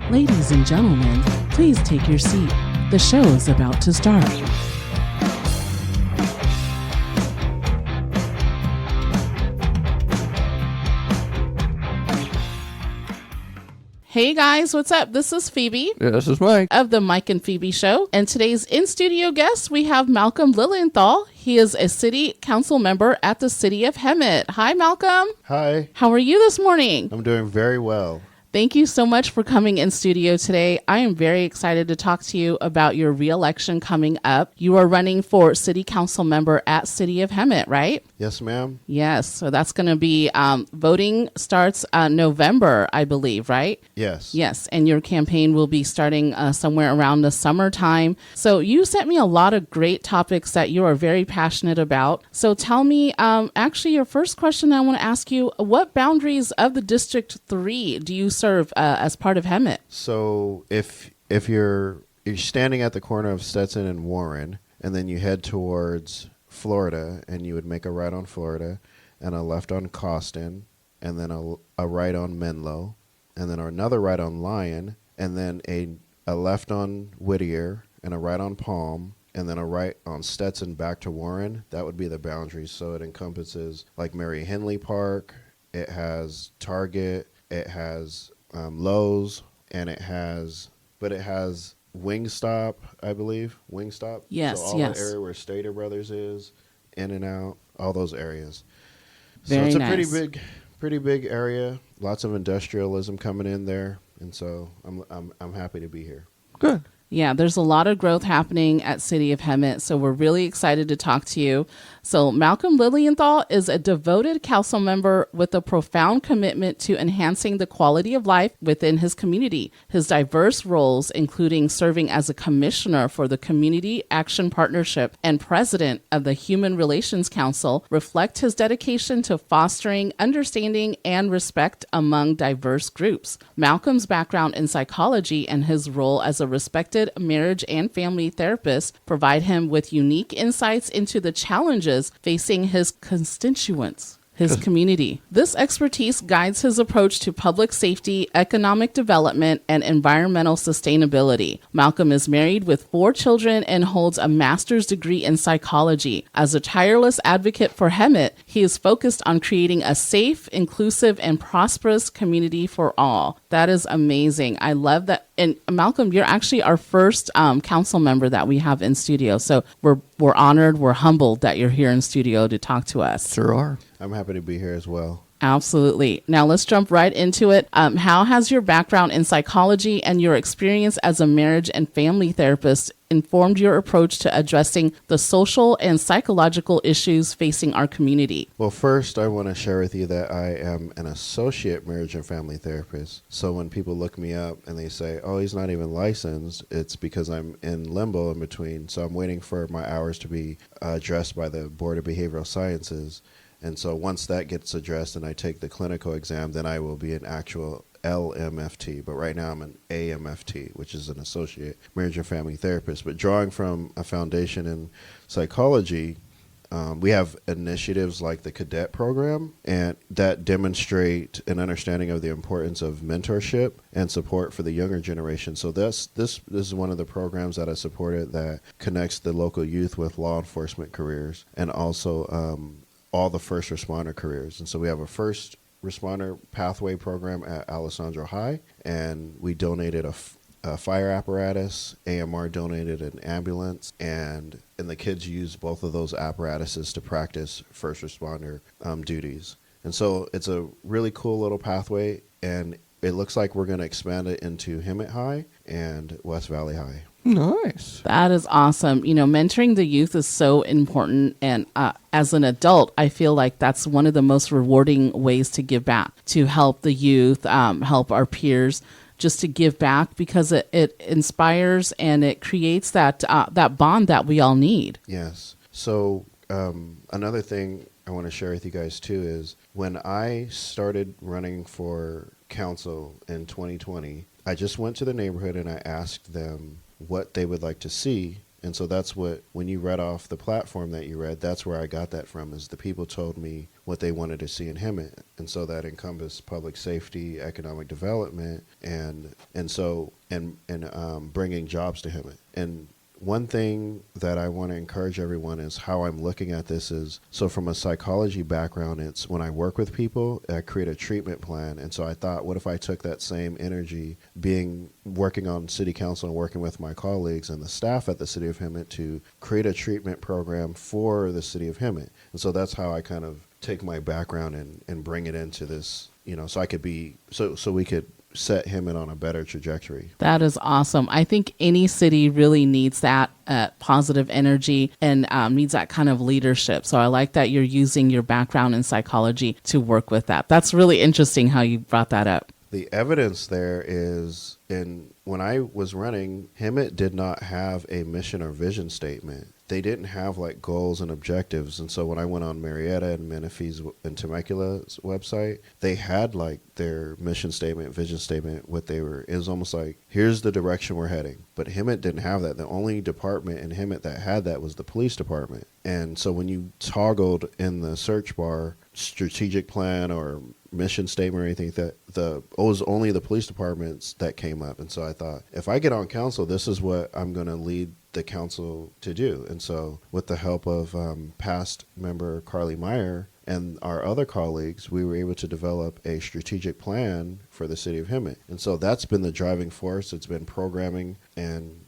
Ladies and gentlemen, please take your seat. The show is about to start. Hey guys, what's up? This is Phoebe. Yeah, this is Mike. Of the Mike and Phoebe Show. And today's in-studio guest, we have Malcolm Lilienthal. He is a city council member at the City of Hemet. Hi, Malcolm. Hi. How are you this morning? I'm doing very well. Thank you so much for coming in studio today. I am very excited to talk to you about your re-election coming up. You are running for city council member at City of Hemet, right? Yes, ma'am. Yes. So that's going to be voting starts November, I believe, right? Yes. Yes. And your campaign will be starting somewhere around the summertime. So you sent me a lot of great topics that you are very passionate about. So tell me, actually, your first question I want to ask you, what boundaries of the District 3 do you serve as part of Hemet? So if you're standing at the corner of Stetson and Warren, and then you head towards Florida, and you would make a right on Florida, and a left on Costin, and then a right on Menlo, and then another right on Lyon, and then a left on Whittier, and a right on Palm, and then a right on Stetson back to Warren. That would be the boundaries. So it encompasses like Mary Henley Park, it has Target, it has Lowe's, and it has Wingstop, I believe. Wingstop. Yes, so all yes. the area where Stater Brothers is, In and Out, all those areas. Very so it's nice. a pretty big area. Lots of industrialism coming in there, and so I'm happy to be here. Good. Yeah, there's a lot of growth happening at City of Hemet, so we're really excited to talk to you. So Malcolm Lilienthal is a devoted council member with a profound commitment to enhancing the quality of life within his community. His diverse roles, including serving as a commissioner for the Community Action Partnership and president of the Human Relations Council, reflect his dedication to fostering understanding and respect among diverse groups. Malcolm's background in psychology and his role as a respected marriage and family therapist provide him with unique insights into the challenges facing his constituents, his community. This expertise guides his approach to public safety, economic development, and environmental sustainability. Malcolm is married with 4 children and holds a master's degree in psychology. As a tireless advocate for Hemet, he is focused on creating a safe, inclusive, and prosperous community for all. That is amazing. I love that. And Malcolm, you're actually our first council member that we have in studio. So we're honored, we're humbled that you're here in studio to talk to us. Sure are. I'm happy to be here as well. Absolutely. Now let's jump right into it. How has your background in psychology and your experience as a marriage and family therapist informed your approach to addressing the social and psychological issues facing our community? Well, first, I want to share with you that I am an associate marriage and family therapist. So when people look me up and they say, oh, he's not even licensed, it's because I'm in limbo in between. So I'm waiting for my hours to be addressed by the Board of Behavioral Sciences. And so once that gets addressed and I take the clinical exam, then I will be an actual LMFT. But right now I'm an AMFT, which is an associate marriage and family therapist. But drawing from a foundation in psychology, we have initiatives like the cadet program and that demonstrate an understanding of the importance of mentorship and support for the younger generation. So this is one of the programs that I supported that connects the local youth with law enforcement careers and also all the first responder careers. And so we have a first responder pathway program at Alessandro High, and we donated a fire apparatus. AMR donated an ambulance, and the kids use both of those apparatuses to practice first responder duties. And so it's a really cool little pathway, and it looks like we're going to expand it into Hemet High and West Valley High. Nice. That is awesome. You know, mentoring the youth is so important. And as an adult, I feel like that's one of the most rewarding ways to give back, to help the youth, help our peers, just to give back, because it inspires and it creates that bond that we all need. Yes. So another thing I want to share with you guys too is when I started running for council in 2020, I just went to the neighborhood and I asked them what they would like to see And so that's what, when you read off the platform that you read, that's where I got that from, is the people told me what they wanted to see in Hemet. And so that encompassed public safety, economic development, and bringing jobs to Hemet. And one thing that I want to encourage everyone is how I'm looking at this is, so from a psychology background, it's when I work with people, I create a treatment plan. And so I thought, what if I took that same energy working on city council and working with my colleagues and the staff at the City of Hemet to create a treatment program for the City of Hemet. And so that's how I kind of take my background and bring it into this, so I could so we could set Hemet on a better trajectory. That is awesome. I think any city really needs that positive energy and needs that kind of leadership. So I like that you're using your background in psychology to work with that. That's really interesting how you brought that up. The evidence there is when I was running, Hemet did not have a mission or vision statement. They didn't have like goals and objectives. And so when I went on Marietta and Menifee's and Temecula's website, they had like their mission statement, vision statement, it was almost like, here's the direction we're heading. But Hemet didn't have that. The only department in Hemet that had that was the police department. And so when you toggled in the search bar, strategic plan or mission statement or anything, it was only the police departments that came up. And so I thought, if I get on council, this is what I'm going to lead the council to do. And so with the help of past member Carly Meyer and our other colleagues, we were able to develop a strategic plan for the City of Hemet. And so that's been the driving force. It's been programming and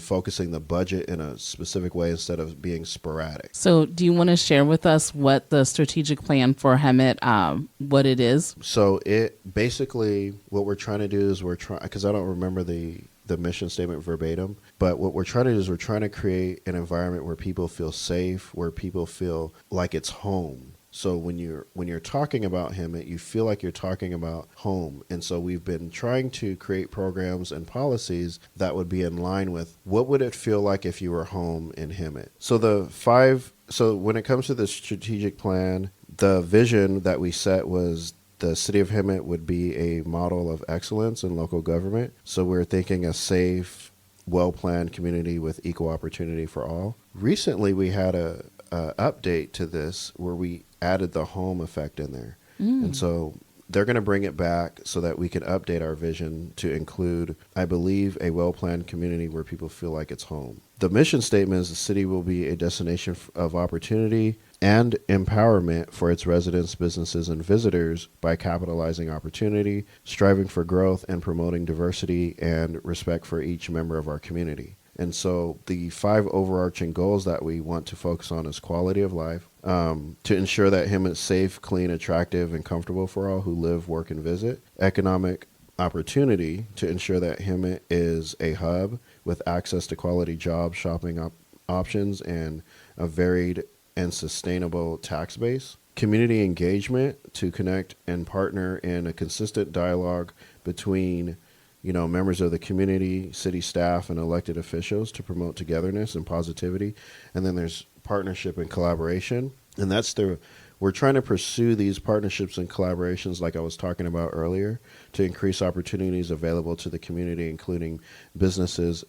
focusing the budget in a specific way instead of being sporadic. So do you want to share with us what the strategic plan for Hemet, what it is? So it basically, what we're trying to do is because I don't remember the mission statement verbatim, but what we're trying to do is we're trying to create an environment where people feel safe, where people feel like it's home. So when you're talking about Hemet, you feel like you're talking about home. And so we've been trying to create programs and policies that would be in line with what would it feel like if you were home in Hemet. So when it comes to the strategic plan, the vision that we set was the City of Hemet would be a model of excellence in local government. So we're thinking a safe, well-planned community with equal opportunity for all. Recently, we had a update to this where we added the home effect in there. And so they're going to bring it back so that we can update our vision to include, I believe, a well-planned community where people feel like it's home. The mission statement is the city will be a destination of opportunity and empowerment for its residents, businesses, and visitors by capitalizing opportunity, striving for growth, and promoting diversity and respect for each member of our community. And so the 5 overarching goals that we want to focus on is quality of life, to ensure that Hemet is safe, clean, attractive, and comfortable for all who live, work, and visit. Economic opportunity, to ensure that Hemet is a hub with access to quality jobs, shopping options, and a varied and sustainable tax base. Community engagement, to connect and partner in a consistent dialogue between members of the community, city staff, and elected officials to promote togetherness and positivity. And then there's partnership and collaboration. And we're trying to pursue these partnerships and collaborations like I was talking about earlier to increase opportunities available to the community, including businesses,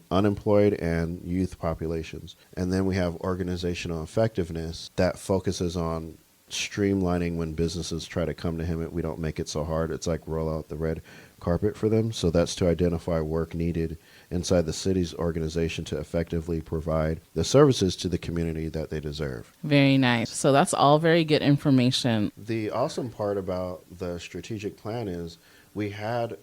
unemployed, and youth populations. And then we have organizational effectiveness that focuses on streamlining when businesses try to come to Hemet. We don't make it so hard. It's like roll out the red carpet for them. So that's to identify work needed inside the city's organization to effectively provide the services to the community that they deserve. Very nice. So that's all very good information. The awesome part about the strategic plan is we had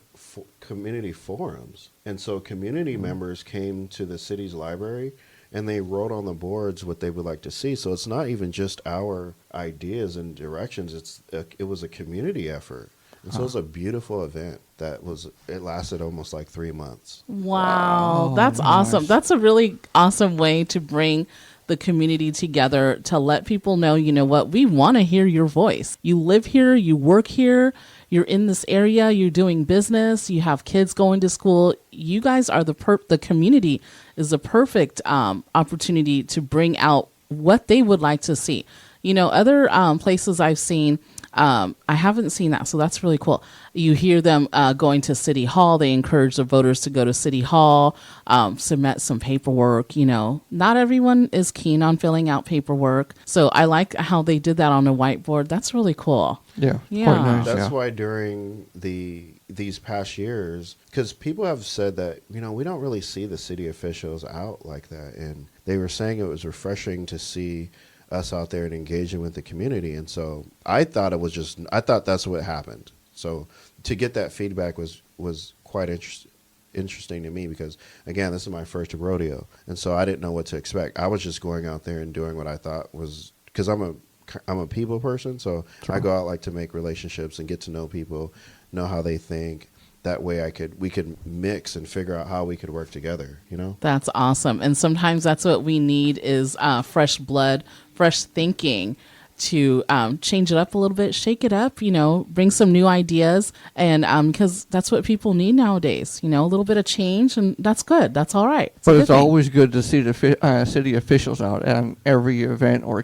community forums. And so community members came to the city's library and they wrote on the boards what they would like to see. So it's not even just our ideas and directions. It was a community effort. And so it was a beautiful event it lasted almost like 3 months. Wow. That's awesome. That's a really awesome way to bring the community together, to let people know, what, we want to hear your voice. You live here, you work here, you're in this area, you're doing business, you have kids going to school. You guys are the community is the perfect opportunity to bring out what they would like to see. Other places I've seen, I haven't seen that, so that's really cool. You hear them going to City Hall. They encourage the voters to go to City Hall, submit some paperwork. Not everyone is keen on filling out paperwork, so I like how they did that on a whiteboard. That's really cool. Yeah, Yeah. quite nice. That's why during these past years, because people have said that, we don't really see the city officials out like that. And they were saying it was refreshing to see us out there and engaging with the community. And so I thought that's what happened. So to get that feedback was quite interesting to me, because again, this is my first rodeo. And so I didn't know what to expect. I was just going out there and doing what I thought was, because I'm a people person. So True. I go out like to make relationships and get to know people, know how they think. That way we could mix and figure out how we could work together, That's awesome. And sometimes that's what we need is fresh blood, fresh thinking to change it up a little bit, shake it up, bring some new ideas. And because that's what people need nowadays, a little bit of change, and that's good. That's all right. But it's always good to see the city officials out at every event or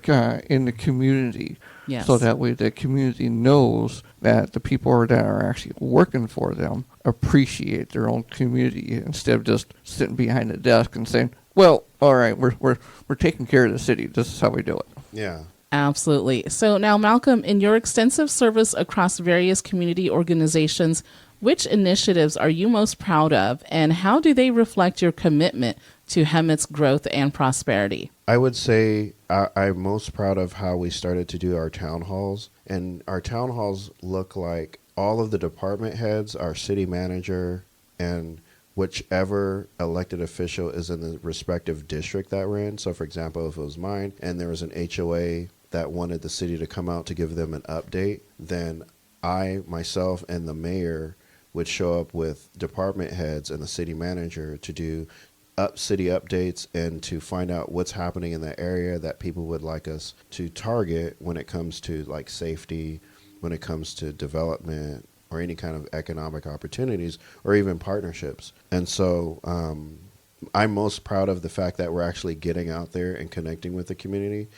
in the community. Yes. So that way the community knows that the people that are actually working for them appreciate their own community, instead of just sitting behind the desk and saying, well, all right, we're taking care of the city. This is how we do it. Yeah. Absolutely. So now, Malcolm, in your extensive service across various community organizations, which initiatives are you most proud of, and how do they reflect your commitment to Hemet's growth and prosperity? I would say I'm most proud of how we started to do our town halls. And our town halls look like all of the department heads, our city manager, and whichever elected official is in the respective district that we're in. So, for example, if it was mine and there was an HOA that wanted the city to come out to give them an update, then I, myself, and the mayor would show up with department heads and the city manager to do city updates and to find out what's happening in the area that people would like us to target when it comes to like safety, when it comes to development or any kind of economic opportunities or even partnerships. And so I'm most proud of the fact that we're actually getting out there and connecting with the community,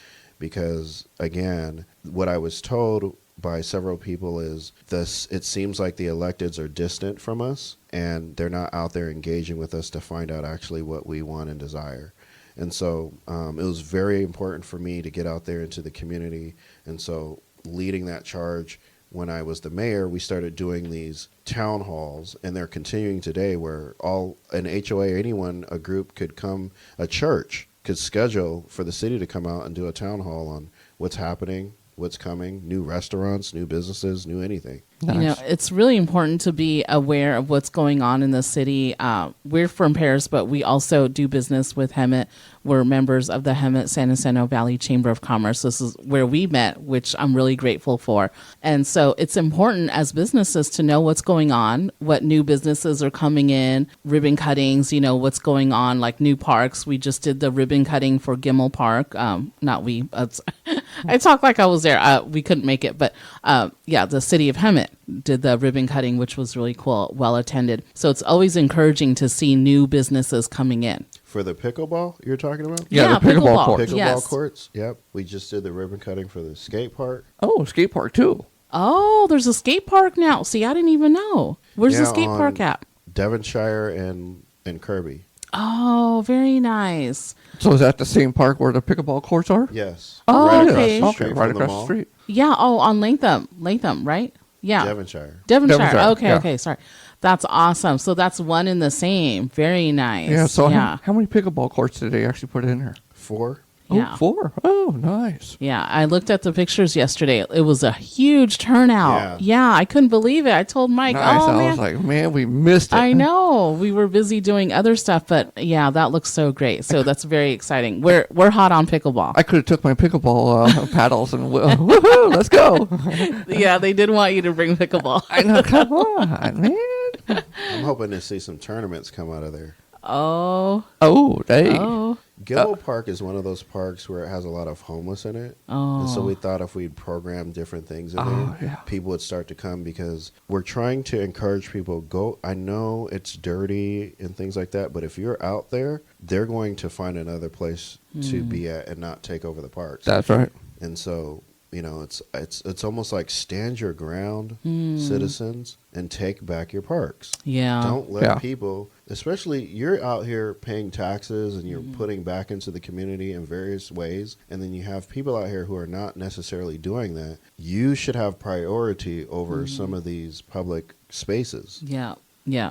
because again, what I was told by several people is it seems like the electeds are distant from us and they're not out there engaging with us to find out actually what we want and desire. And so it was very important for me to get out there into the community. And so leading that charge, when I was the mayor, we started doing these town halls, and they're continuing today, where an HOA, a group could come, a church could schedule for the city to come out and do a town hall on what's happening, what's coming, new restaurants, new businesses, new anything. Nice. It's really important to be aware of what's going on in the city. We're from Paris, but we also do business with Hemet. We're members of the Hemet San Jacinto Valley Chamber of Commerce. This is where we met, which I'm really grateful for. And so it's important as businesses to know what's going on, what new businesses are coming in, ribbon cuttings, what's going on, like new parks. We just did the ribbon cutting for Gimmel Park. Not we. I talk like I was there. We couldn't make it, but the City of Hemet did the ribbon cutting, which was really cool, well attended. So it's always encouraging to see new businesses coming in. For the pickleball you're talking about? Yeah, the pickleball court. Pickleball Yes. courts, yep. We just did the ribbon cutting for the skate park. Oh, skate park too. Oh, there's a skate park now. See, I didn't even know. Where's the Yeah, skate on park at? Devonshire and Kirby. Oh, very nice. So is that the same park where the pickleball courts are? Yes. Oh, right okay. across the Okay, street right from across mall. the street. Yeah. Oh, on Latham, right? Yeah. Devonshire. Devonshire. Okay. yeah. Okay. Sorry. That's awesome. So that's one in the same. Very nice. Yeah, so yeah. How many pickleball courts did they actually put in here? 4. Yeah. Oh, 4. Oh, nice. Yeah, I looked at the pictures yesterday. It was a huge turnout. Yeah. Yeah, I couldn't believe it. I told Mike, Nice. oh, I man. was like, man, we missed it. I know. We were busy doing other stuff, but yeah, that looks so great. So that's very exciting. We're hot on pickleball. I could have took my pickleball paddles and woohoo, let's go. Yeah, they did want you to bring pickleball. I know, come on, man. I'm hoping to see some tournaments come out of there. Oh. Oh, dang. Oh. Gilbo Park is one of those parks where it has a lot of homeless in it. Oh. And so we thought if we'd program different things in Oh, there, yeah. people would start to come, because we're trying to encourage people, go. I know it's dirty and things like that, but if you're out there, they're going to find another place to be at and not take over the parks. That's right. And so it's almost like stand your ground, citizens, and take back your parks. Yeah. Don't let Yeah. people, especially you're out here paying taxes and you're putting back into the community in various ways, and then you have people out here who are not necessarily doing that. You should have priority over some of these public spaces. Yeah. Yeah.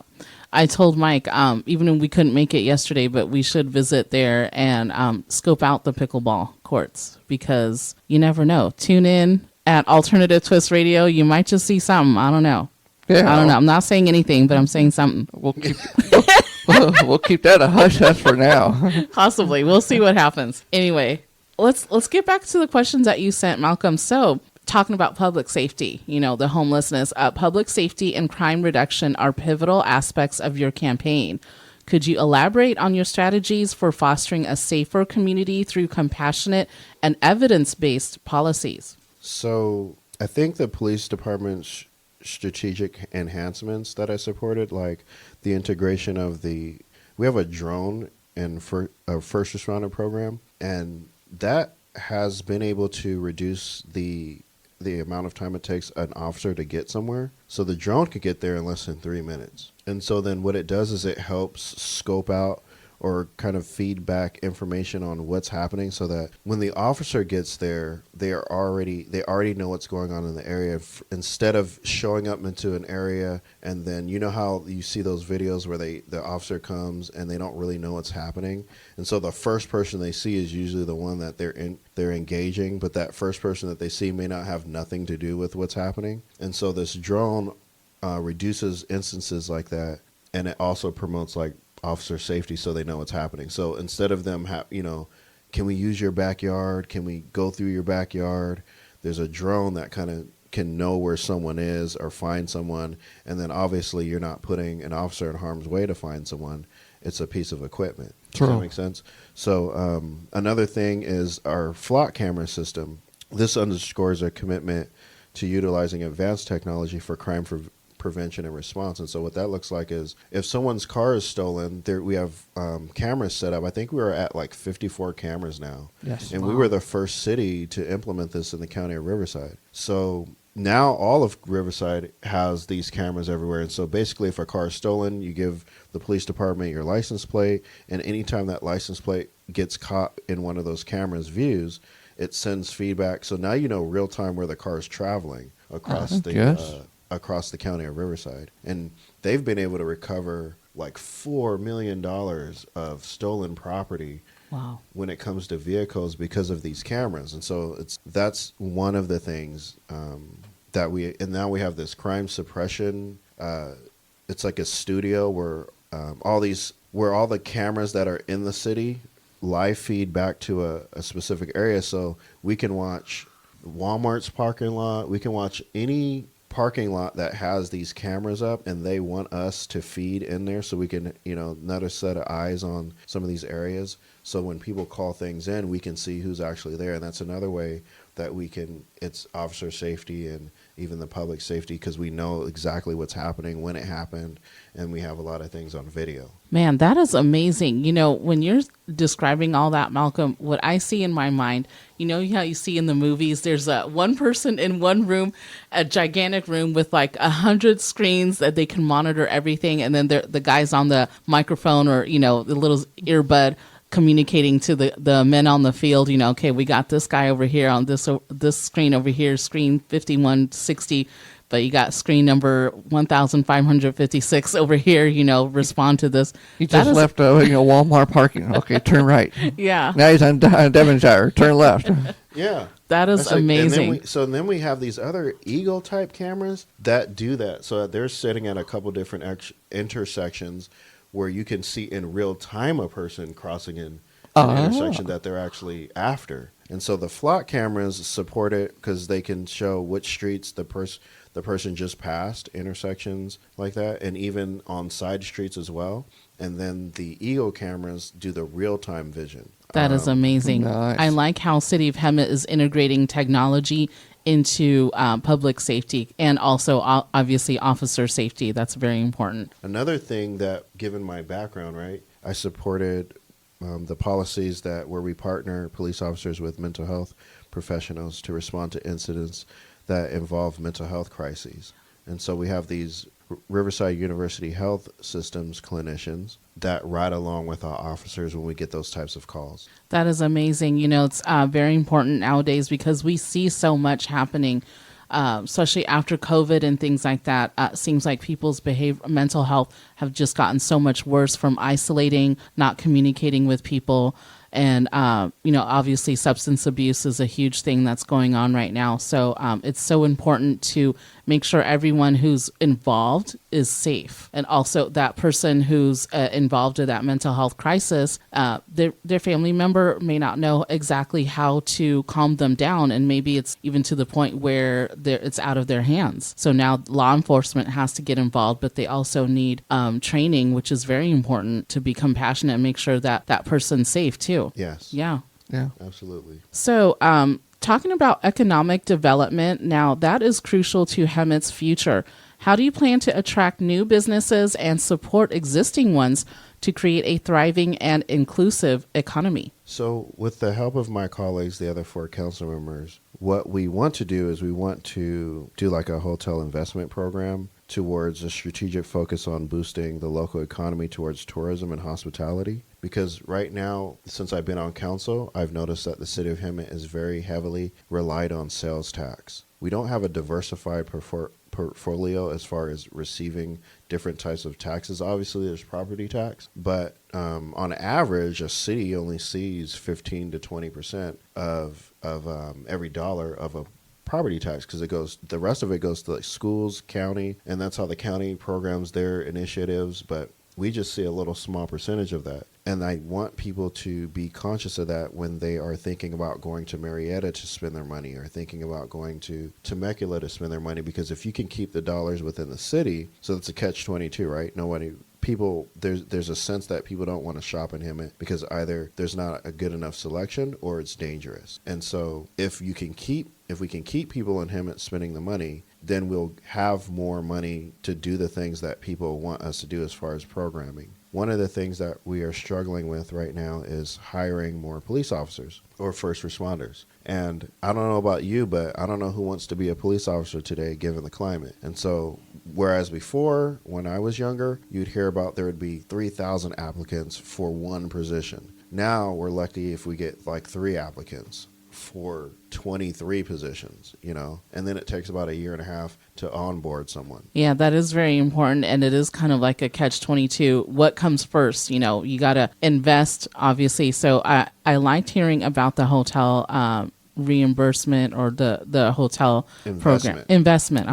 I told Mike, even when we couldn't make it yesterday, but we should visit there and scope out the pickleball courts, because you never know. Tune in at Alternative Twist Radio. You might just see something. I don't know. Yeah. I don't know. I'm not saying anything, but I'm saying something. We'll keep we'll keep that a hush hush for now. Possibly. We'll see what happens. Anyway, let's get back to the questions that you sent, Malcolm. So, talking about public safety, the homelessness, public safety and crime reduction are pivotal aspects of your campaign. Could you elaborate on your strategies for fostering a safer community through compassionate and evidence-based policies? So I think the police department's strategic enhancements that I supported, like the integration of we have a drone and a first responder program, and that has been able to reduce the amount of time it takes an officer to get somewhere. So the drone could get there in less than 3 minutes. And so then what it does is it helps scope out or kind of feed back information on what's happening, so that when the officer gets there, they already know what's going on in the area. Instead of showing up into an area and then, you know how you see those videos where the officer comes and they don't really know what's happening, and so the first person they see is usually the one that they're engaging, but that first person that they see may not have nothing to do with what's happening. And so this drone reduces instances like that, and it also promotes like officer safety, so they know what's happening. So instead of them can we use your backyard? Can we go through your backyard? There's a drone that kind of can know where someone is or find someone. And then obviously you're not putting an officer in harm's way to find someone. It's a piece of equipment. True. Does that make sense? So another thing is our flock camera system. This underscores a commitment to utilizing advanced technology for crime prevention and response. And so what that looks like is if someone's car is stolen, we have cameras set up. I think we are at like 54 cameras now. Yes. And we were the first city to implement this in the county of Riverside. So now all of Riverside has these cameras everywhere. And so basically if a car is stolen, you give the police department your license plate, and anytime that license plate gets caught in one of those cameras' views, it sends feedback. So now you know real time where the car is traveling across across the county of Riverside. And they've been able to recover like $4 million of stolen property. Wow. When it comes to vehicles because of these cameras. And so that's one of the things and now we have this crime suppression. It's like a studio where all the cameras that are in the city live feed back to a specific area. So we can watch Walmart's parking lot. We can watch any parking lot that has these cameras up, and they want us to feed in there so we can, another set of eyes on some of these areas. So when people call things in, we can see who's actually there. And that's another way that it's officer safety and even the public safety, because we know exactly what's happening, when it happened, and we have a lot of things on video. Man, that is amazing. When you're describing all that, Malcolm, what I see in my mind, how you see in the movies, there's one person in one room, a gigantic room with like 100 screens that they can monitor everything. And then the guy's on the microphone or, the little earbud communicating to the men on the field, okay, we got this guy over here on this screen over here, screen 5160, but you got screen number 1556 over here, respond to this. He just left Walmart parking. Okay, turn right. Yeah. Now he's on Devonshire. Turn left. Yeah. That is amazing. And then we have these other Eagle type cameras that do that. So they're sitting at a couple different intersections where you can see in real time a person crossing in an intersection that they're actually after. And so the flock cameras support it because they can show which streets the person just passed, intersections like that, and even on side streets as well. And then the Eagle cameras do the real-time vision. That is amazing. Nice. I like how City of Hemet is integrating technology into public safety and also obviously officer safety. That's very important. Another thing that, given my background, right, I supported the policies that where we partner police officers with mental health professionals to respond to incidents that involve mental health crises. And so we have these Riverside University Health Systems clinicians that ride along with our officers when we get those types of calls. That is amazing. It's very important nowadays because we see so much happening, especially after COVID and things like that. Seems like people's mental health have just gotten so much worse from isolating, not communicating with people. And, obviously substance abuse is a huge thing that's going on right now. So it's so important to make sure everyone who's involved is safe. And also that person who's involved in that mental health crisis, their family member may not know exactly how to calm them down. And maybe it's even to the point where it's out of their hands. So now law enforcement has to get involved, but they also need training, which is very important to be compassionate and make sure that that person's safe too. Yes. Yeah. Yeah. Absolutely. So, talking about economic development, now that is crucial to Hemet's future. How do you plan to attract new businesses and support existing ones to create a thriving and inclusive economy? So with the help of my colleagues, the other 4 council members, what we want to do is we want to do like a hotel investment program towards a strategic focus on boosting the local economy towards tourism and hospitality. Because right now, since I've been on council, I've noticed that the city of Hemet is very heavily relied on sales tax. We don't have a diversified portfolio as far as receiving different types of taxes. Obviously, there's property tax, but on average, a city only sees 15 to 20% of every dollar of a property tax, because the rest of it goes to like schools, county, and that's how the county programs their initiatives. But we just see a little small percentage of that. And I want people to be conscious of that when they are thinking about going to Marietta to spend their money or thinking about going to Temecula to spend their money. Because if you can keep the dollars within the city, so it's a catch-22, right? There's a sense that people don't want to shop in Hemet because either there's not a good enough selection or it's dangerous. And so if we can keep people in Hemet spending the money, then we'll have more money to do the things that people want us to do as far as programming. One of the things that we are struggling with right now is hiring more police officers or first responders. And I don't know about you, but I don't know who wants to be a police officer today given the climate. And so whereas before, when I was younger, you'd hear about there would be 3,000 applicants for one position. Now we're lucky if we get like 3 applicants for 23 positions, and then it takes about a year and a half to onboard someone. Yeah, that is very important. And it is kind of like a catch-22. What comes first? You got to invest, obviously. So I liked hearing about the hotel reimbursement or the hotel program. Investment.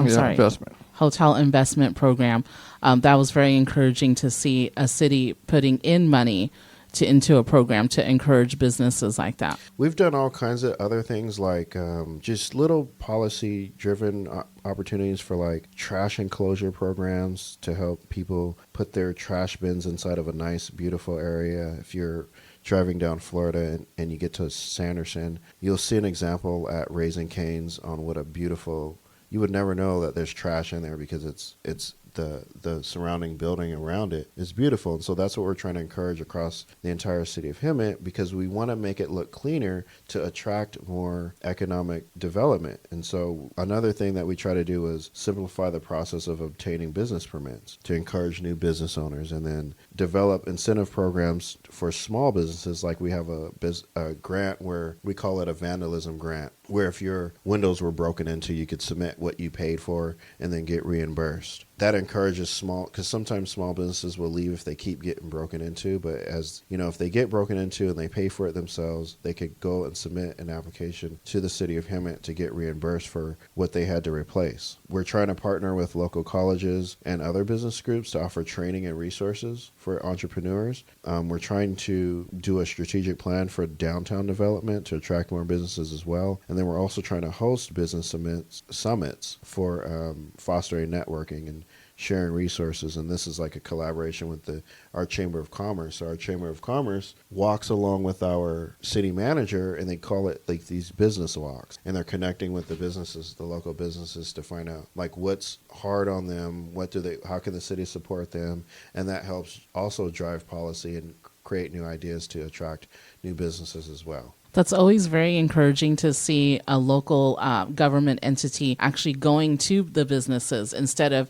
Hotel investment program. That was very encouraging to see a city putting in money into a program to encourage businesses like that. We've done all kinds of other things like just little policy-driven opportunities for like trash enclosure programs to help people put their trash bins inside of a nice, beautiful area. If you're driving down Florida and you get to Sanderson, you'll see an example at Raising Cane's on what a beautiful... You would never know that there's trash in there because it's the surrounding building around it is beautiful. And so that's what we're trying to encourage across the entire city of Hemet, because we want to make it look cleaner to attract more economic development. And so another thing that we try to do is simplify the process of obtaining business permits to encourage new business owners, and then develop incentive programs for small businesses. Like we have a grant where we call it a vandalism grant, where if your windows were broken into, you could submit what you paid for and then get reimbursed. That encourages because sometimes small businesses will leave if they keep getting broken into. But if they get broken into and they pay for it themselves, they could go and submit an application to the city of Hemet to get reimbursed for what they had to replace. We're trying to partner with local colleges and other business groups to offer training and resources for entrepreneurs. We're trying to do a strategic plan for downtown development to attract more businesses as well. And then we're also trying to host business summits for fostering networking and sharing resources. And this is like a collaboration with our Chamber of Commerce. So our Chamber of Commerce walks along with our city manager, and they call it like these business walks. And they're connecting with the businesses, the local businesses, to find out like what's hard on them, how can the city support them, and that helps also drive policy and create new ideas to attract new businesses as well. That's always very encouraging to see a local government entity actually going to the businesses instead of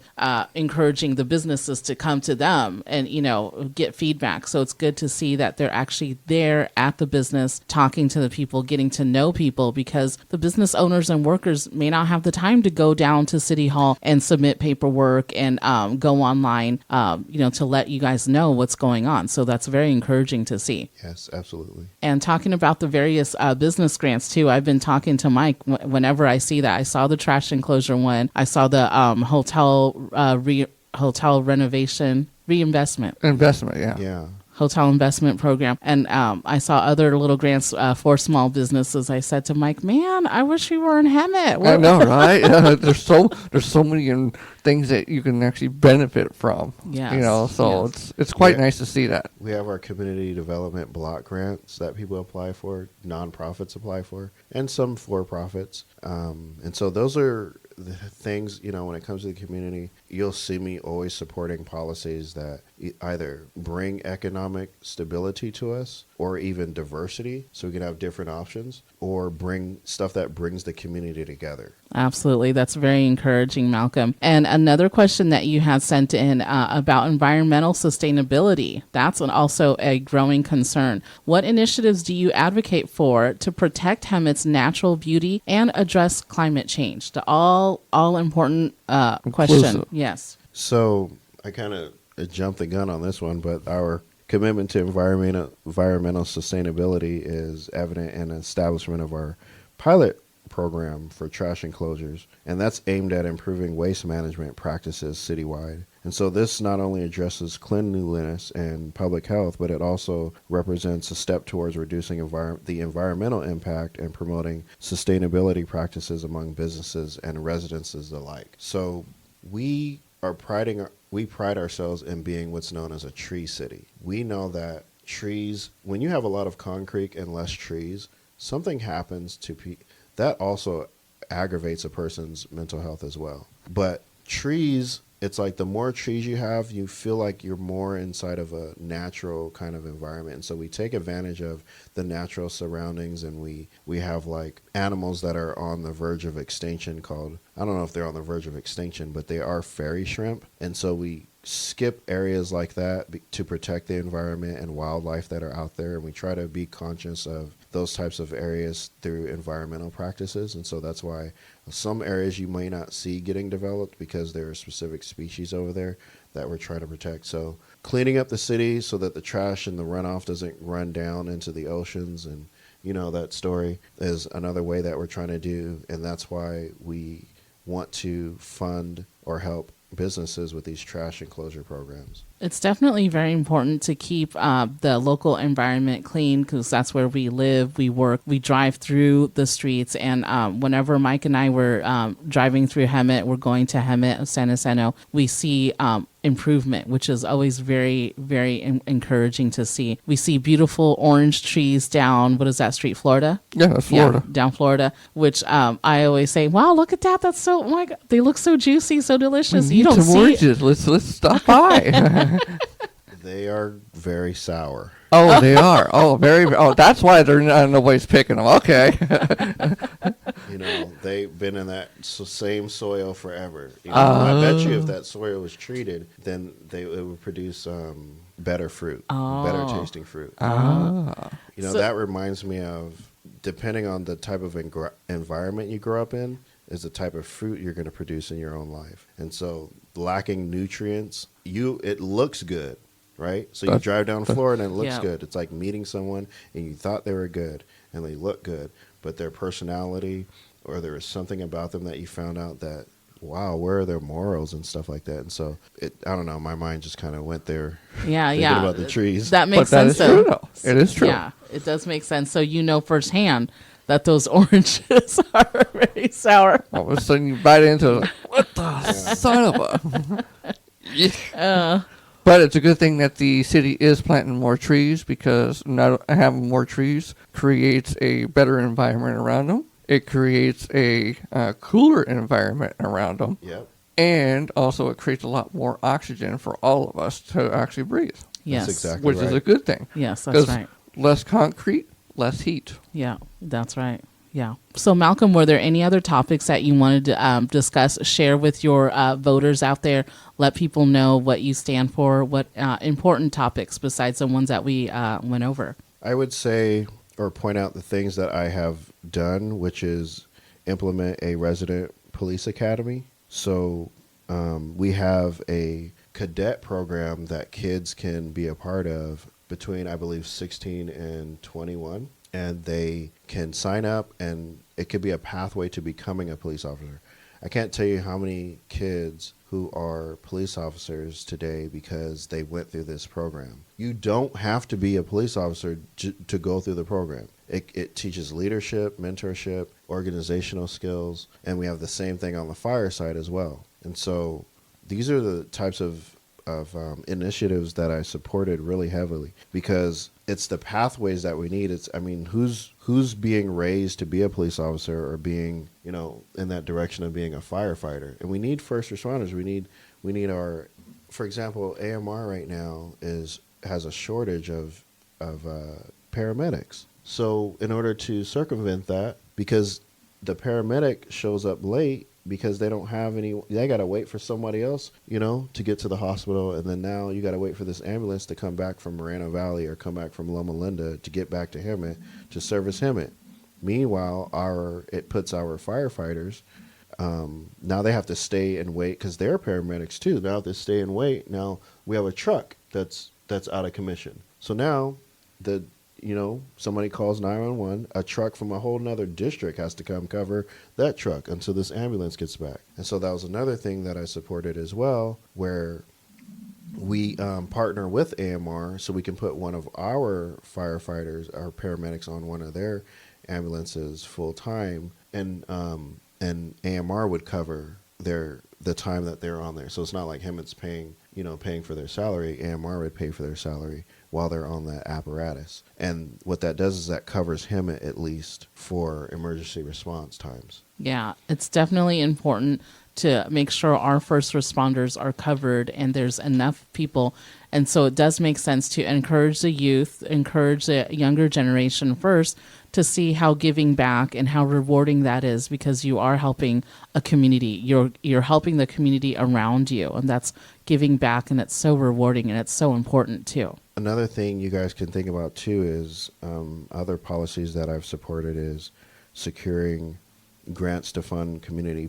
encouraging the businesses to come to them and, get feedback. So it's good to see that they're actually there at the business, talking to the people, getting to know people, because the business owners and workers may not have the time to go down to City Hall and submit paperwork and go online, to let you guys know what's going on. So that's very encouraging to see. Yes, absolutely. And talking about the various business grants too, I've been talking to Mike whenever I see that. I saw the trash enclosure one. I saw the hotel renovation reinvestment. Investment, yeah. Yeah. Hotel investment program. And I saw other little grants for small businesses. I said to Mike, man, I wish we were in Hemet. I know, right? There's so many things that you can actually benefit from. Yes. So it's quite nice to see that. We have our community development block grants that people apply for, nonprofits apply for, and some for-profits. And so those are the things, when it comes to the community, you'll see me always supporting policies that either bring economic stability to us or even diversity so we can have different options, or bring stuff that brings the community together. Absolutely. That's very encouraging, Malcolm. And another question that you had sent in about environmental sustainability. That's also a growing concern. What initiatives do you advocate for to protect Hemet's natural beauty and address climate change? The all important question. Yes. So I kind of jumped the gun on this one, but our commitment to environmental sustainability is evident in the establishment of our pilot program for trash enclosures, and that's aimed at improving waste management practices citywide. And so this not only addresses cleanliness and public health, but it also represents a step towards reducing the environmental impact and promoting sustainability practices among businesses and residences alike. So we pride ourselves in being what's known as a tree city. We know that trees, when you have a lot of concrete and less trees, something happens to that also aggravates a person's mental health as well. But trees, it's like the more trees you have, you feel like you're more inside of a natural kind of environment. And so we take advantage of the natural surroundings, and we have like animals that are on the verge of extinction called, I don't know if they're on the verge of extinction, but they are fairy shrimp. And so we skip areas like that to protect the environment and wildlife that are out there. And we try to be conscious of those types of areas through environmental practices. And so that's why some areas you may not see getting developed because there are specific species over there that we're trying to protect. So cleaning up the city so that the trash and the runoff doesn't run down into the oceans, and that story is another way that we're trying to do. And that's why we want to fund or help businesses with these trash enclosure programs. It's definitely very important to keep the local environment clean, because that's where we live, we work, we drive through the streets. And whenever Mike and I were driving through Hemet, we're going to Hemet, San Jacinto, we see improvement, which is always very, very encouraging to see. We see beautiful orange trees down, what is that street, Florida? Yeah, that's Florida. Yeah, down Florida, which I always say, wow, look at that. That's so, oh my God, they look so juicy, so delicious. You don't see oranges. Let's stop by. They are very sour. Oh, they are. Oh, that's why nobody's picking them. Okay. They've been in that same soil forever. I bet you if that soil was treated, then it would produce better fruit, better tasting fruit. That reminds me of, depending on the type of environment you grow up in, is the type of fruit you're going to produce in your own life. And so lacking nutrients, it looks good, right? So you drive down Florida and it looks good. It's like meeting someone and you thought they were good and they look good, but their personality or there was something about them that you found out that, wow, where are their morals and stuff like that? And so I don't know, my mind just kind of went there. Yeah. About the trees. That makes sense. That is true, though. It is true. Yeah, it does make sense. So firsthand that those oranges are very sour. All of a sudden you bite into it. What the son of a... But it's a good thing that the city is planting more trees, because not having more trees creates a better environment around them. It creates a cooler environment around them. Yep. And also it creates a lot more oxygen for all of us to actually breathe. Yes. That's exactly Which right. is a good thing. Yes, that's right. Less concrete, less heat. Yeah, that's right. Yeah. So, Malcolm, were there any other topics that you wanted to discuss, share with your voters out there, let people know what you stand for, what important topics besides the ones that we went over? I would say, or point out the things that I have done, which is implement a resident police academy. So we have a cadet program that kids can be a part of between, I believe, 16 and 21. And they can sign up, and it could be a pathway to becoming a police officer. I can't tell you how many kids who are police officers today because they went through this program. You don't have to be a police officer to go through the program. It teaches leadership, mentorship, organizational skills, and we have the same thing on the fire side as well. And so these are the types of initiatives that I supported really heavily, because it's the pathways that we need. Who's being raised to be a police officer or being, in that direction of being a firefighter? And we need first responders. We need our, for example, AMR right now has a shortage of paramedics. So in order to circumvent that, because the paramedic shows up late because they don't have they got to wait for somebody else, to get to the hospital. And then now you got to wait for this ambulance to come back from Moreno Valley or come back from Loma Linda to get back to Hemet to service Hemet. Meanwhile, it puts our firefighters, now they have to stay and wait because they're paramedics too. Now they stay and wait. Now we have a truck that's out of commission. So now somebody calls 911, a truck from a whole nother district has to come cover that truck until this ambulance gets back. And so that was another thing that I supported as well, where we partner with AMR so we can put one of our firefighters, our paramedics, on one of their ambulances full time, and AMR would cover the time that they're on there. So it's not like Hemet's paying for their salary. AMR would pay for their salary while they're on that apparatus. And what that does is that covers Hemet at least for emergency response times. Yeah, it's definitely important to make sure our first responders are covered and there's enough people. And so it does make sense to encourage the youth, encourage the younger generation first, to see how giving back and how rewarding that is, because you are helping a community. You're helping the community around you, and that's giving back, and it's so rewarding and it's so important too. Another thing you guys can think about too is other policies that I've supported is securing grants to fund community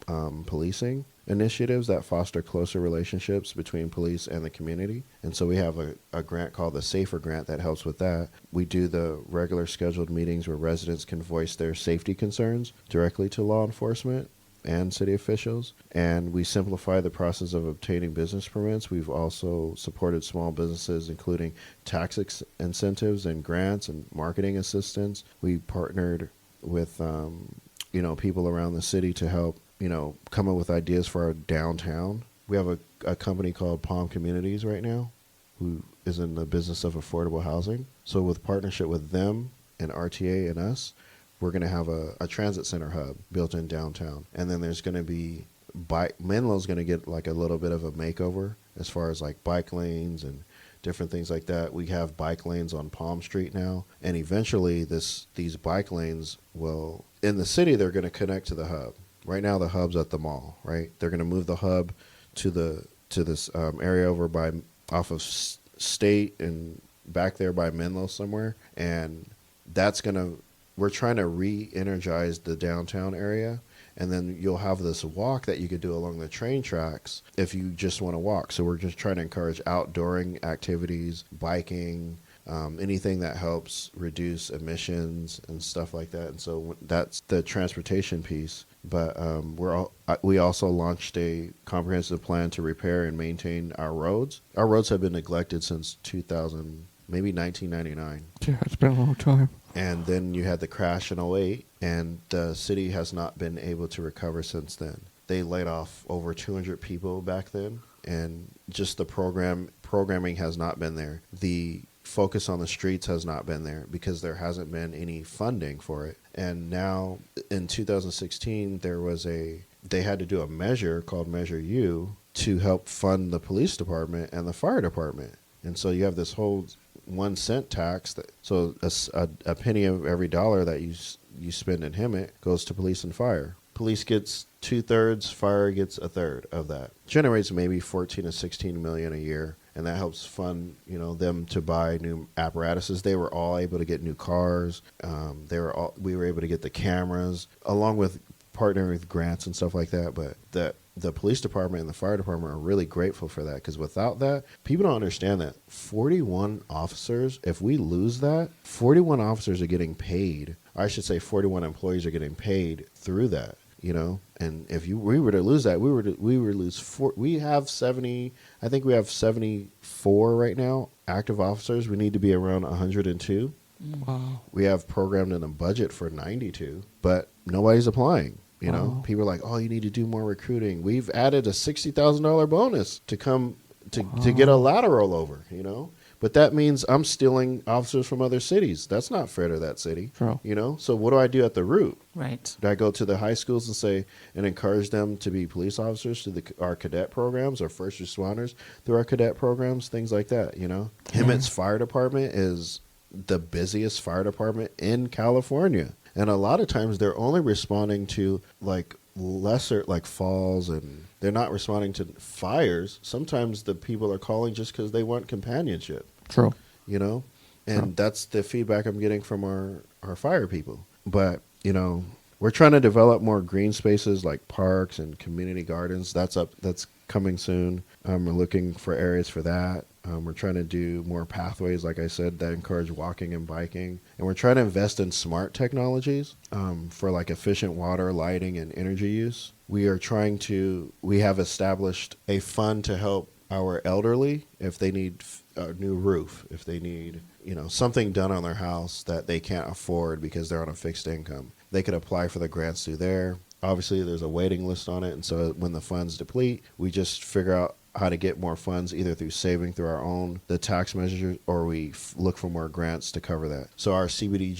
policing initiatives that foster closer relationships between police and the community. And so we have a grant called the Safer Grant that helps with that. We do the regular scheduled meetings where residents can voice their safety concerns directly to law enforcement and city officials. And we simplify the process of obtaining business permits. We've also supported small businesses, including tax incentives and grants and marketing assistance. We partnered with people around the city to help come up with ideas for our downtown. We have a company called Palm Communities right now, who is in the business of affordable housing. So with partnership with them and RTA and us, we're going to have a transit center hub built in downtown. And then there's going to be Menlo's going to get like a little bit of a makeover as far as like bike lanes and different things like that. We have bike lanes on Palm Street now. And eventually these bike lanes will, in the city, they're going to connect to the hub. Right now, the hub's at the mall, right? They're going to move the hub to this area over off of State and back there by Menlo somewhere, and we're trying to re-energize the downtown area, and then you'll have this walk that you could do along the train tracks if you just want to walk. So we're just trying to encourage outdooring activities, biking, anything that helps reduce emissions and stuff like that. And so that's the transportation piece. But we also launched a comprehensive plan to repair and maintain our roads. Our roads have been neglected since 2000, maybe 1999. Yeah, it's been a long time. And then you had the crash in 2008, and the city has not been able to recover since then. They laid off over 200 people back then, and just the programming has not been there. The focus on the streets has not been there because there hasn't been any funding for it. And now in 2016, they had to do a measure called Measure U to help fund the police department and the fire department. And so you have this whole 1 cent tax so a penny of every dollar that you spend in Hemet goes to police and fire. Police gets 2/3, fire gets 1/3 of that. Generates maybe 14 to 16 million a year, and that helps fund them to buy new apparatuses. They were all able to get new cars. We were able to get the cameras along with partnering with grants and stuff like that. But the police department and the fire department are really grateful for that, because without that, people don't understand that 41 officers, if we lose that, 41 officers are getting paid. I should say 41 employees are getting paid through that. And if we were to lose that, we would lose four. We have 70. I think we have 74 right now active officers. We need to be around 102. Wow. We have programmed in a budget for 92, but nobody's applying. Wow. People are like, "Oh, you need to do more recruiting." We've added a $60,000 bonus to get a lateral over. But that means I'm stealing officers from other cities. That's not fair to that city. True. So what do I do at the root? Right. Do I go to the high schools and encourage them to be police officers through our cadet programs, or first responders through our cadet programs, things like that? Hemet's fire department is the busiest fire department in California, and a lot of times they're only responding to lesser falls, and they're not responding to fires. Sometimes the people are calling just because they want companionship. True. And True. that's the feedback I'm getting from our fire people. But we're trying to develop more green spaces like parks and community gardens. That's coming soon. We're looking for areas for that. We're trying to do more pathways, like I said, that encourage walking and biking. And we're trying to invest in smart technologies for efficient water, lighting, and energy use. We have established a fund to help our elderly if they need a new roof, if they need, something done on their house that they can't afford because they're on a fixed income. They could apply for the grants through there. Obviously, there's a waiting list on it, and so when the funds deplete, we just figure out how to get more funds, either through saving through the tax measures, or we look for more grants to cover that. So our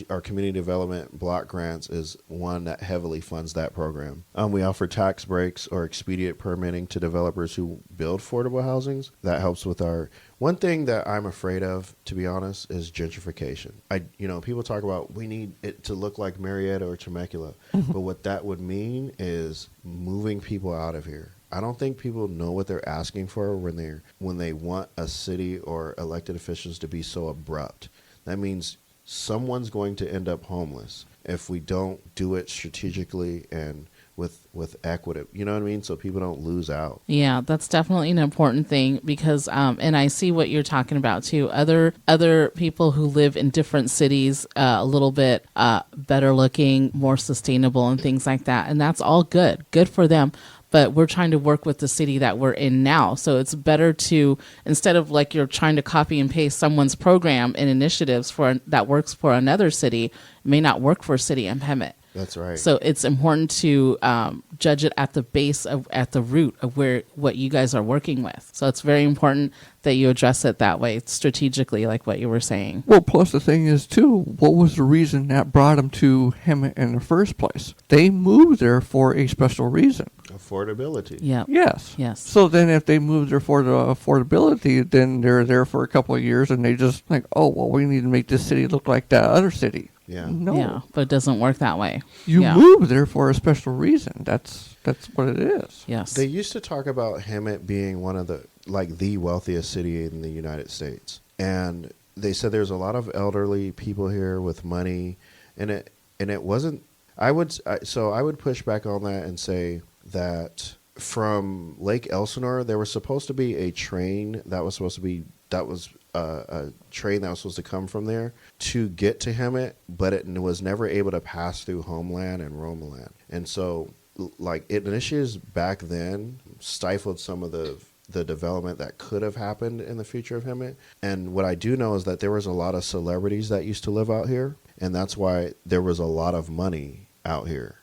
our community development block grants is one that heavily funds that program. We offer tax breaks or expedient permitting to developers who build affordable housings. That helps with one thing that I'm afraid of, to be honest, is gentrification. People talk about we need it to look like Marietta or Temecula, but what that would mean is moving people out of here. I don't think people know what they're asking for when they want a city or elected officials to be so abrupt. That means someone's going to end up homeless if we don't do it strategically and with equity. You know what I mean? So people don't lose out. Yeah, that's definitely an important thing, because and I see what you're talking about too. Other people who live in different cities, a little bit better looking, more sustainable, and things like that, and that's all good for them. But we're trying to work with the city that we're in now. So it's better to, instead of you're trying to copy and paste someone's program and initiatives that works for another city, it may not work for City of Hemet. That's right. So it's important to judge it at the at the root of what you guys are working with. So it's very important that you address it that way, strategically, like what you were saying. Well, plus the thing is, too, what was the reason that brought them to Hemet in the first place? They moved there for a special reason. Affordability. Yeah. Yes. Yes. So then if they moved there for the affordability, then they're there for a couple of years and they just we need to make this city look like that other city. Yeah. No. Yeah, but it doesn't work that way. You Yeah. move there for a special reason. That's what it is. Yes. They used to talk about Hemet being one of the wealthiest city in the United States. And they said there's a lot of elderly people here with money, and it wasn't. I would push back on that and say that from Lake Elsinore there was supposed to be a train that was supposed to come from there to get to Hemet, but it was never able to pass through Homeland and Romaland. And so initiatives back then stifled some of the development that could have happened in the future of Hemet. And what I do know is that there was a lot of celebrities that used to live out here, and that's why there was a lot of money out here.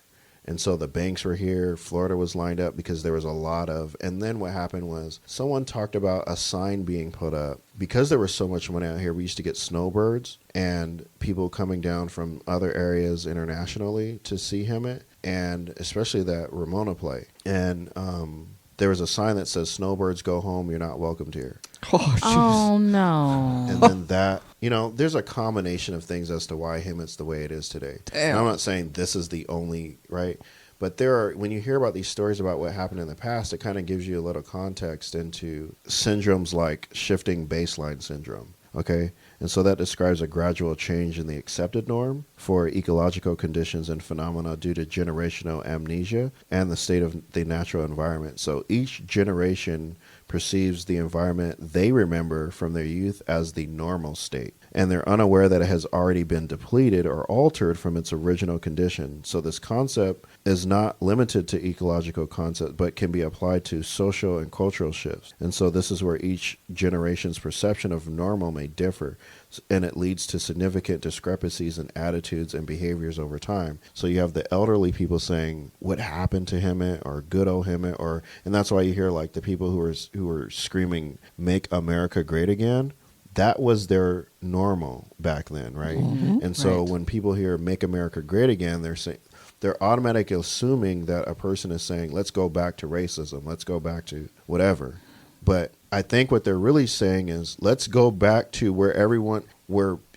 And so the banks were here. Florida was lined up because there was a lot of, and then what happened was someone talked about a sign being put up. Because there was so much money out here, we used to get snowbirds and people coming down from other areas internationally to see Hemet, and especially that Ramona play. And there was a sign that says, "Snowbirds go home, you're not welcomed here." Oh, Oh, no. And then that, there's a combination of things as to why Hemet's the way it is today. Damn. And I'm not saying this is the only, right? But when you hear about these stories about what happened in the past, it kind of gives you a little context into syndromes like shifting baseline syndrome, okay? And so that describes a gradual change in the accepted norm for ecological conditions and phenomena due to generational amnesia and the state of the natural environment. So each generation perceives the environment they remember from their youth as the normal state, and they're unaware that it has already been depleted or altered from its original condition. So this concept is not limited to ecological concepts, but can be applied to social and cultural shifts. And so this is where each generation's perception of normal may differ, and it leads to significant discrepancies in attitudes and behaviors over time. So you have the elderly people saying, "What happened to Hemet?" or "Good old Hemet," and that's why you hear like the people who were screaming, "Make America Great Again." That was their normal back then, right? Mm-hmm. And so Right. when people hear "Make America Great Again," they're automatically assuming that a person is saying, "Let's go back to racism. Let's go back to whatever." But I think what they're really saying is, let's go back to where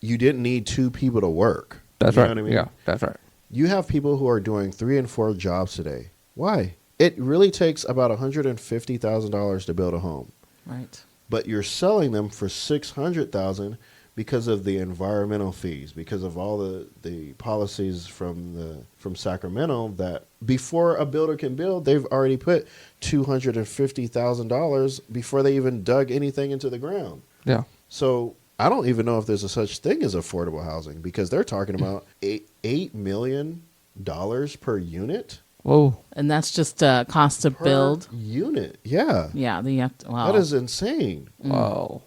you didn't need two people to work. That's You know right. what I mean? Yeah, that's right. You have people who are doing 3 and 4 jobs today. Why? It really takes about $150,000 to build a home, Right. but you're selling them for $600,000 because of the environmental fees, because of all the policies from Sacramento, that before a builder can build, they've already put $250,000 before they even dug anything into the ground. Yeah. So I don't even know if there's a such thing as affordable housing, because they're talking about $8 million per unit. Whoa. And that's just cost to Per build. unit. Yeah. Yeah, you have to, wow. That is insane. Wow.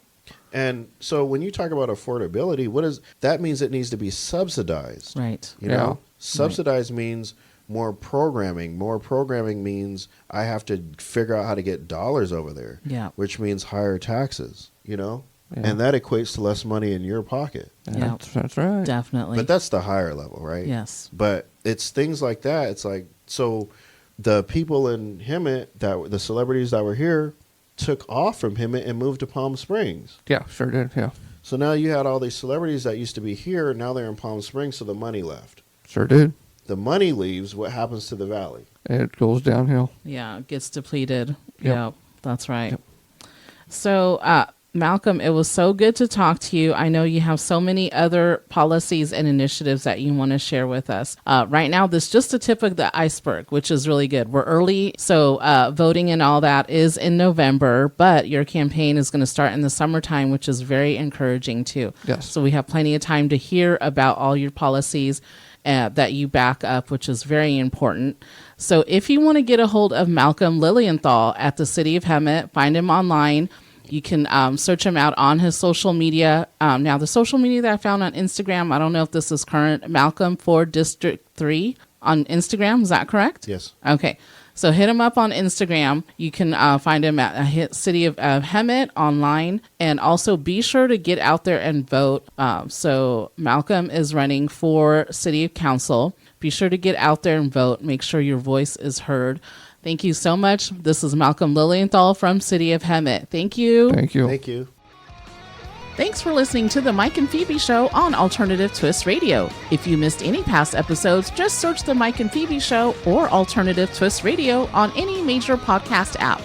And so when you talk about affordability, that means it needs to be subsidized. Right. You Yeah. know, subsidized means more programming. More programming means I have to figure out how to get dollars over there. Yeah. Which means higher taxes, Yeah. and that equates to less money in your pocket. Yeah. That's right. Definitely. But that's the higher level, right? Yes. But it's things like that. It's like, so the people in Hemet, the celebrities that were here, took off from Hemet and moved to Palm Springs. Yeah, sure did. Yeah, So now you had all these celebrities that used to be here. Now they're in Palm Springs, so the money left. sure did. The money leaves. What happens to the valley? It goes downhill. Yeah, it gets depleted. Yep. Yeah, that's right. Yep. So, Malcolm, it was so good to talk to you. I know you have so many other policies and initiatives that you want to share with us. Right now, this is just the tip of the iceberg, which is really good. We're early, so voting and all that is in November, but your campaign is going to start in the summertime, which is very encouraging too. Yes. So we have plenty of time to hear about all your policies that you back up, which is very important. So if you want to get a hold of Malcolm Lilienthal at the City of Hemet, find him online. You can search him out on his social media. Now, the social media that I found on Instagram, I don't know if this is current, Malcolm for District 3 on Instagram. Is that correct? Yes. Okay. So hit him up on Instagram. You can find him at City of Hemet online. And also be sure to get out there and vote. So Malcolm is running for City Council. Be sure to get out there and vote. Make sure your voice is heard. Thank you so much. This is Malcolm Lilienthal from City of Hemet. Thank you. Thank you. Thank you. Thanks for listening to the Mike and Phoebe Show on Alternative Twist Radio. If you missed any past episodes, just search the Mike and Phoebe Show or Alternative Twist Radio on any major podcast app.